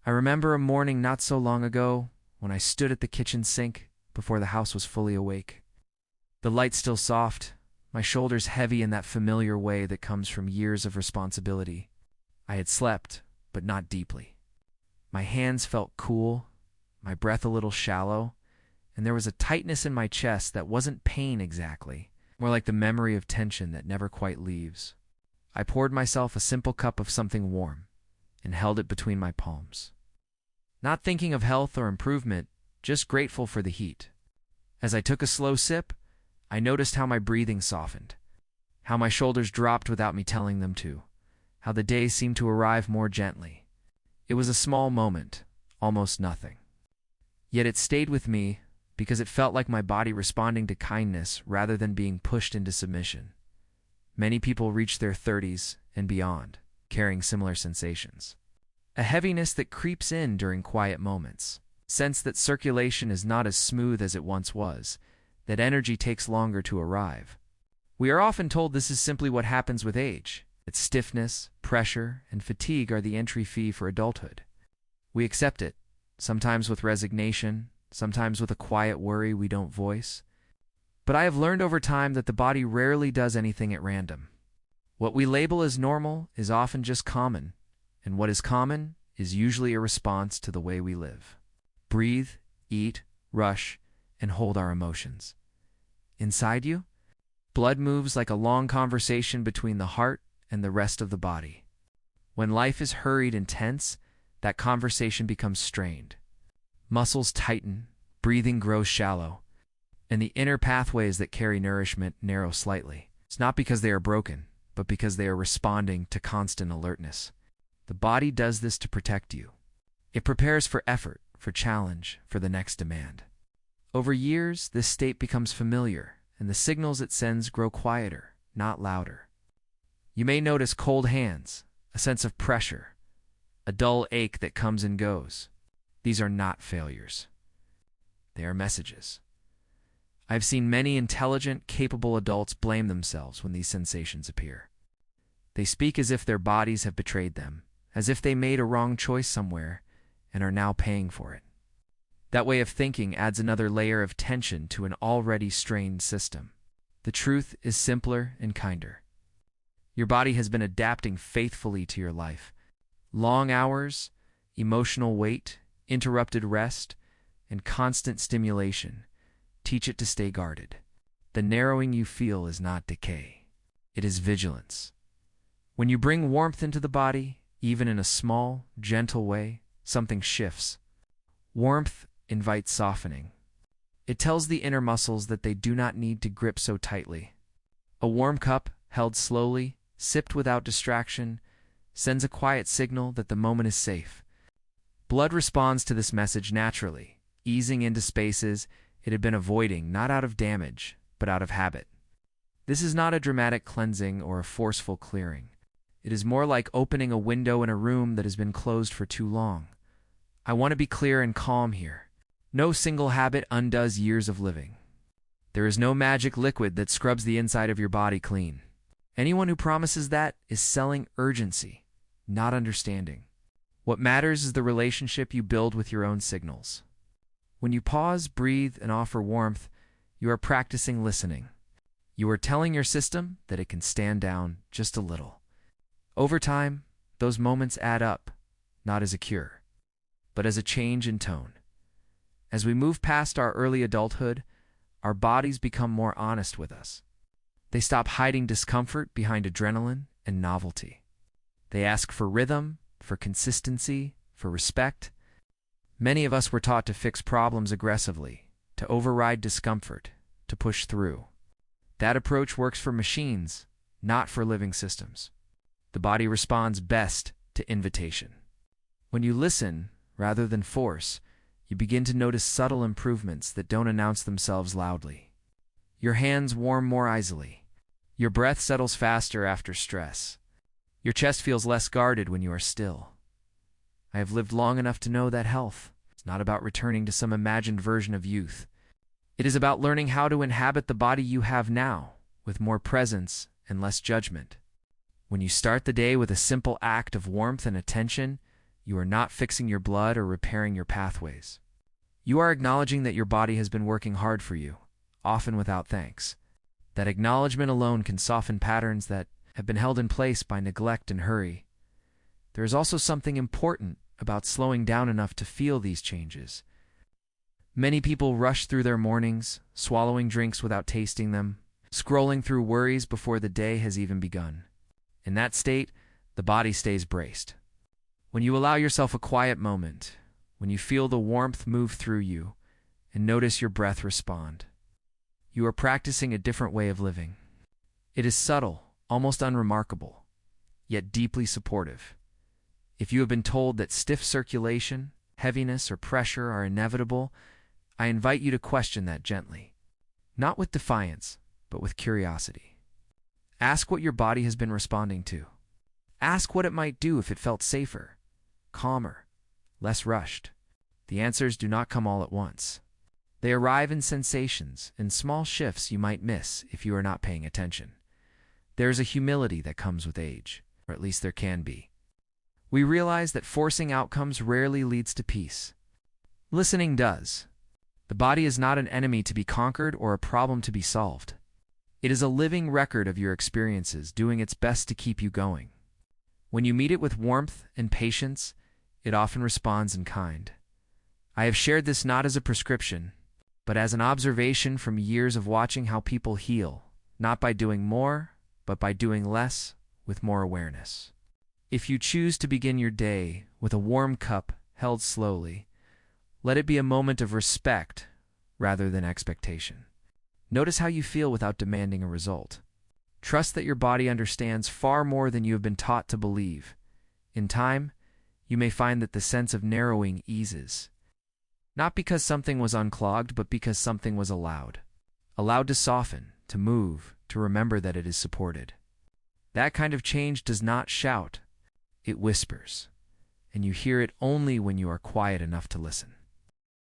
I remember a morning not so long ago when I stood at the kitchen sink before the house was fully awake. The light still soft, my shoulders heavy in that familiar way that comes from years of responsibility. I had slept, but not deeply. My hands felt cool, my breath a little shallow, and there was a tightness in my chest that wasn't pain exactly, more like the memory of tension that never quite leaves. I poured myself a simple cup of something warm and held it between my palms. Not thinking of health or improvement, just grateful for the heat. As I took a slow sip, I noticed how my breathing softened, how my shoulders dropped without me telling them to, how the day seemed to arrive more gently. It was a small moment, almost nothing. Yet it stayed with me because it felt like my body responding to kindness rather than being pushed into submission. Many people reach their 30s and beyond, carrying similar sensations. A heaviness that creeps in during quiet moments, sense that circulation is not as smooth as it once was, that energy takes longer to arrive. We are often told this is simply what happens with age, that stiffness, pressure, and fatigue are the entry fee for adulthood. We accept it, sometimes with resignation, sometimes with a quiet worry we don't voice. But I have learned over time that the body rarely does anything at random. What we label as normal is often just common, and what is common is usually a response to the way we live. Breathe, eat, rush, and hold our emotions. Inside you, blood moves like a long conversation between the heart and the rest of the body. When life is hurried and tense, that conversation becomes strained. Muscles tighten, breathing grows shallow, and the inner pathways that carry nourishment narrow slightly. It's not because they are broken, but because they are responding to constant alertness. The body does this to protect you. It prepares for effort, for challenge, for the next demand. Over years, this state becomes familiar, and the signals it sends grow quieter, not louder. You may notice cold hands, a sense of pressure, a dull ache that comes and goes. These are not failures. They are messages. I've seen many intelligent, capable adults blame themselves when these sensations appear. They speak as if their bodies have betrayed them, as if they made a wrong choice somewhere and are now paying for it. That way of thinking adds another layer of tension to an already strained system. The truth is simpler and kinder. Your body has been adapting faithfully to your life. Long hours, emotional weight, interrupted rest, and constant stimulation teach it to stay guarded. The narrowing you feel is not decay. It is vigilance. When you bring warmth into the body, even in a small, gentle way, something shifts. Warmth invites softening. It tells the inner muscles that they do not need to grip so tightly. A warm cup, held slowly, sipped without distraction, sends a quiet signal that the moment is safe. Blood responds to this message naturally, easing into spaces it had been avoiding, not out of damage, but out of habit. This is not a dramatic cleansing or a forceful clearing. It is more like opening a window in a room that has been closed for too long. I want to be clear and calm here. No single habit undoes years of living. There is no magic liquid that scrubs the inside of your body clean. Anyone who promises that is selling urgency, not understanding. What matters is the relationship you build with your own signals. When you pause, breathe, and offer warmth, you are practicing listening. You are telling your system that it can stand down just a little. Over time, those moments add up, not as a cure, but as a change in tone. As we move past our early adulthood, our bodies become more honest with us. They stop hiding discomfort behind adrenaline and novelty. They ask for rhythm, for consistency, for respect. Many of us were taught to fix problems aggressively, to override discomfort, to push through. That approach works for machines, not for living systems. The body responds best to invitation. When you listen, rather than force, you begin to notice subtle improvements that don't announce themselves loudly. Your hands warm more easily. Your breath settles faster after stress. Your chest feels less guarded when you are still. I have lived long enough to know that health is not about returning to some imagined version of youth. It is about learning how to inhabit the body you have now, with more presence and less judgment. When you start the day with a simple act of warmth and attention, You are not fixing your blood or repairing your pathways. You are acknowledging that your body has been working hard for you, often without thanks. That acknowledgement alone can soften patterns that have been held in place by neglect and hurry. There is also something important about slowing down enough to feel these changes. Many people rush through their mornings, swallowing drinks without tasting them, scrolling through worries before the day has even begun. In that state, the body stays braced. When you allow yourself a quiet moment, when you feel the warmth move through you and notice your breath respond, you are practicing a different way of living. It is subtle, almost unremarkable, yet deeply supportive. If you have been told that stiff circulation, heaviness, or pressure are inevitable, I invite you to question that gently. Not with defiance, but with curiosity. Ask what your body has been responding to. Ask what it might do if it felt safer, calmer, less rushed. The answers do not come all at once. They arrive in sensations, in small shifts you might miss if you are not paying attention. There is a humility that comes with age, or at least there can be. We realize that forcing outcomes rarely leads to peace. Listening does. The body is not an enemy to be conquered or a problem to be solved. It is a living record of your experiences, doing its best to keep you going. When you meet it with warmth and patience, it often responds in kind. I have shared this not as a prescription, but as an observation from years of watching how people heal, not by doing more, but by doing less with more awareness. If you choose to begin your day with a warm cup held slowly, let it be a moment of respect rather than expectation. Notice how you feel without demanding a result. Trust that your body understands far more than you have been taught to believe. In time, you may find that the sense of narrowing eases. Not because something was unclogged, but because something was allowed. Allowed to soften, to move, to remember that it is supported. That kind of change does not shout. It whispers, and you hear it only when you are quiet enough to listen.